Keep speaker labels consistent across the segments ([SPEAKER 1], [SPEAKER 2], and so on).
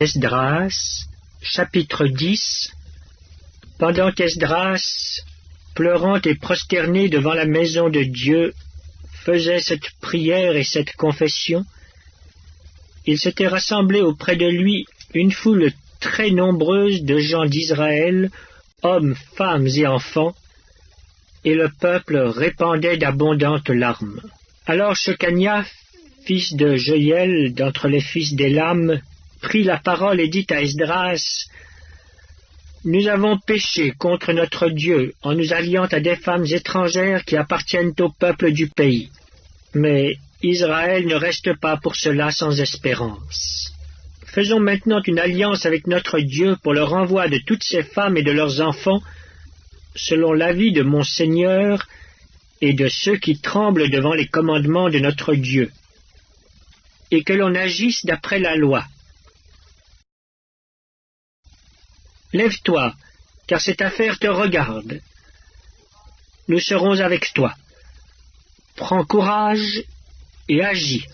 [SPEAKER 1] Esdras, chapitre 10. Pendant qu'Esdras, pleurant et prosterné devant la maison de Dieu, faisait cette prière et cette confession, il s'était rassemblé auprès de lui une foule très nombreuse de gens d'Israël, hommes, femmes et enfants, et le peuple répandait d'abondantes larmes. Alors Shekania, fils de Joël, d'entre les fils d'Élam, prit la parole et dit à Esdras: « Nous avons péché contre notre Dieu en nous alliant à des femmes étrangères qui appartiennent au peuple du pays. Mais Israël ne reste pas pour cela sans espérance. Faisons maintenant une alliance avec notre Dieu pour le renvoi de toutes ces femmes et de leurs enfants, selon l'avis de mon Seigneur et de ceux qui tremblent devant les commandements de notre Dieu, et que l'on agisse d'après la loi. Lève-toi, car cette affaire te regarde. Nous serons avec toi. Prends courage et agis. »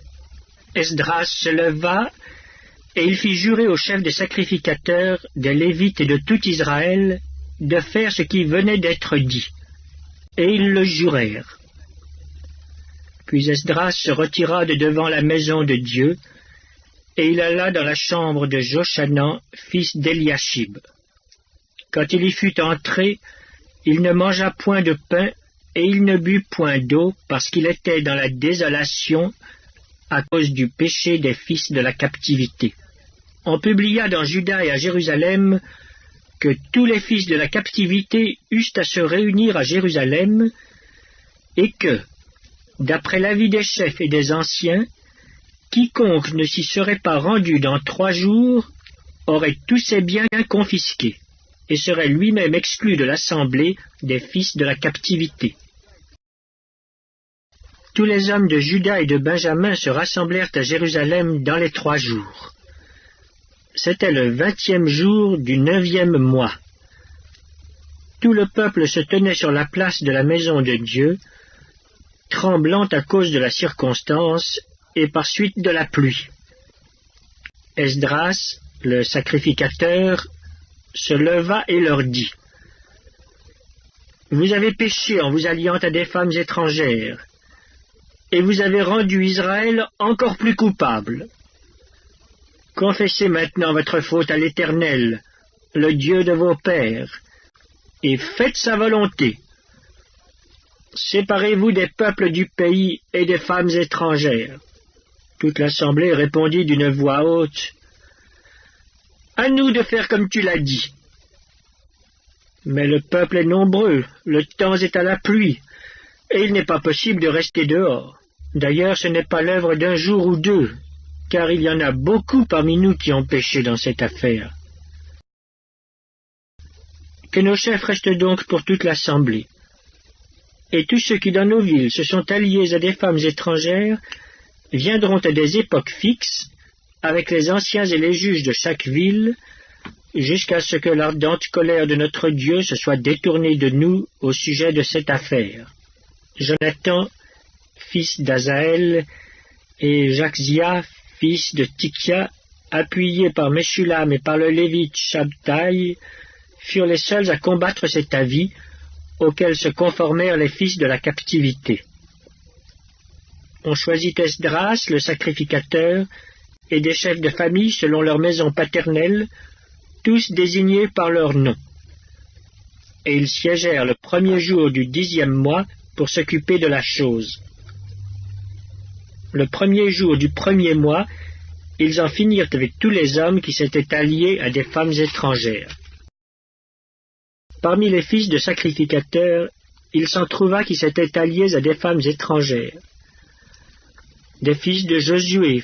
[SPEAKER 1] Esdras se leva, et il fit jurer aux chefs des sacrificateurs, des Lévites et de tout Israël, de faire ce qui venait d'être dit. Et ils le jurèrent. Puis Esdras se retira de devant la maison de Dieu, et il alla dans la chambre de Jochanan, fils d'Eliashib. Quand il y fut entré, il ne mangea point de pain, et il ne but point d'eau, parce qu'il était dans la désolation à cause du péché des fils de la captivité. On publia dans Juda et à Jérusalem que tous les fils de la captivité eussent à se réunir à Jérusalem, et que, d'après l'avis des chefs et des anciens, quiconque ne s'y serait pas rendu dans 3 jours aurait tous ses biens confisqués, et serait lui-même exclu de l'assemblée des fils de la captivité. Tous les hommes de Juda et de Benjamin se rassemblèrent à Jérusalem dans les 3 jours. C'était le 20e jour du 9e mois. Tout le peuple se tenait sur la place de la maison de Dieu, tremblant à cause de la circonstance et par suite de la pluie. Esdras, le sacrificateur, se leva et leur dit: « Vous avez péché en vous alliant à des femmes étrangères, et vous avez rendu Israël encore plus coupable. Confessez maintenant votre faute à l'Éternel, le Dieu de vos pères, et faites sa volonté. Séparez-vous des peuples du pays et des femmes étrangères. » Toute l'assemblée répondit d'une voix haute: « À nous de faire comme tu l'as dit. » Mais le peuple est nombreux, le temps est à la pluie, et il n'est pas possible de rester dehors. D'ailleurs, ce n'est pas l'œuvre d'un jour ou 2, car il y en a beaucoup parmi nous qui ont péché dans cette affaire. Que nos chefs restent donc pour toute l'assemblée. Et tous ceux qui dans nos villes se sont alliés à des femmes étrangères viendront à des époques fixes, avec les anciens et les juges de chaque ville, jusqu'à ce que l'ardente colère de notre Dieu se soit détournée de nous au sujet de cette affaire. Jonathan, fils d'Azaël, et Jachzia, fils de Tikia, appuyés par Meshulam et par le Lévite Shabtai, furent les seuls à combattre cet avis, auquel se conformèrent les fils de la captivité. On choisit Esdras, le sacrificateur, et des chefs de famille selon leur maison paternelle, tous désignés par leur nom. Et ils siégèrent le 1er jour du 10e mois pour s'occuper de la chose. Le 1er jour du 1er mois, ils en finirent avec tous les hommes qui s'étaient alliés à des femmes étrangères. Parmi les fils de sacrificateurs, il s'en trouva qui s'étaient alliés à des femmes étrangères. Des fils de Josué,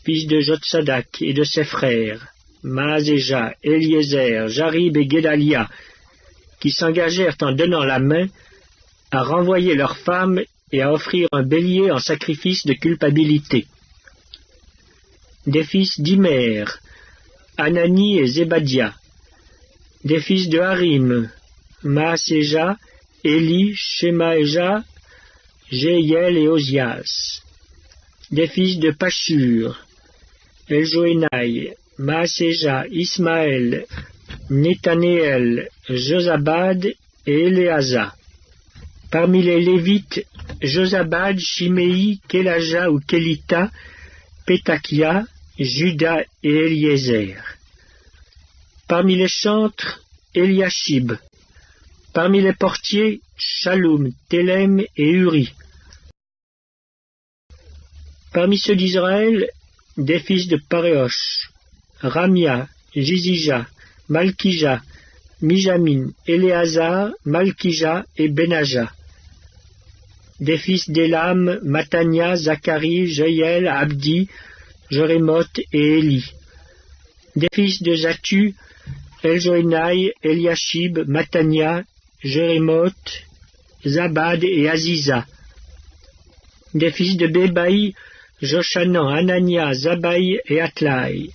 [SPEAKER 1] fils de Jotsadak et de ses frères, Maaséja, Eliezer, Jarib et Guédalia, qui s'engagèrent en donnant la main à renvoyer leurs femmes et à offrir un bélier en sacrifice de culpabilité. Des fils d'Imer, Anani et Zébadia. Des fils de Harim, Maaséja, Éli, Shemaéja, Jéhiel et Ozias. Des fils de Pashur, Eljoénaï, Maaséja, Ismaël, Nethanéel, Josabad et Éléazar. Parmi les Lévites, Josabad, Shimei, Kélaja ou Kélita, Pétakia, Juda et Eliezer. Parmi les chantres, Eliashib. Parmi les portiers, Shaloum, Télem et Uri. Parmi ceux d'Israël, des fils de Paréosh, Ramia, Jizija, Malkija, Mijamin, Éléazar, Malkija et Benaja. Des fils d'Élam, Matania, Zacharie, Jeiel, Abdi, Jérémoth et Éli. Des fils de Zatu, Eljoénaï, Eliashib, Matania, Jérémoth, Zabad et Aziza. Des fils de Bébaï, Joshanan, Anania, Zabaï et Atlaï.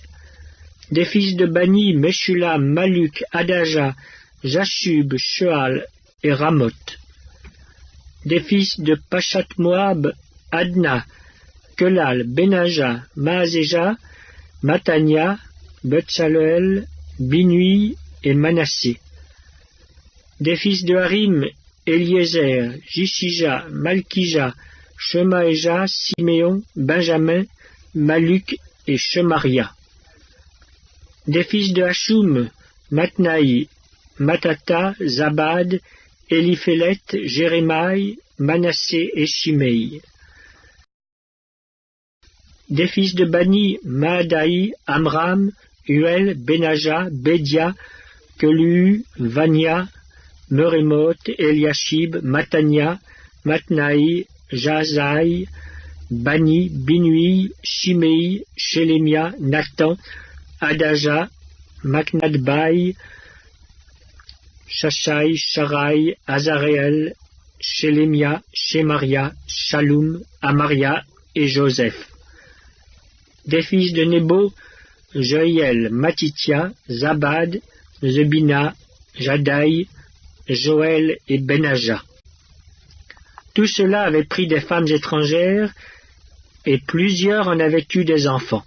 [SPEAKER 1] Des fils de Bani, Meshulam, Maluk, Adaja, Jashub, Shoal et Ramoth. Des fils de Pachat Moab, Adna, Kelal, Benaja, Maaséja, Matania, Betsaleel, Binui et Manassé. Des fils de Harim, Eliezer, Jishija, Malkija, Shemaéja, Siméon, Benjamin, Maluk et Shemaria. Des fils de Hashum, Matnaï, Matata, Zabad, Eliphélet, Jérémaï, Manassé et Shimei. Des fils de Bani, Maadaï, Amram, Uel, Benaja, Bédia, Kelu, Vania, Merémoth, Eliashib, Matania, Matnaï, Jazaï, Bani, Binui, Shimei, Shelemia, Nathan, Adaja, Maknadbaï, Shashai, Sharai, Azareel, Shelemia, Shemaria, Shalum, Amaria et Joseph. Des fils de Nebo, Joël, Matitia, Zabad, Zebina, Jadaï, Joël et Benaja. Tout cela avait pris des femmes étrangères et plusieurs en avaient eu des enfants.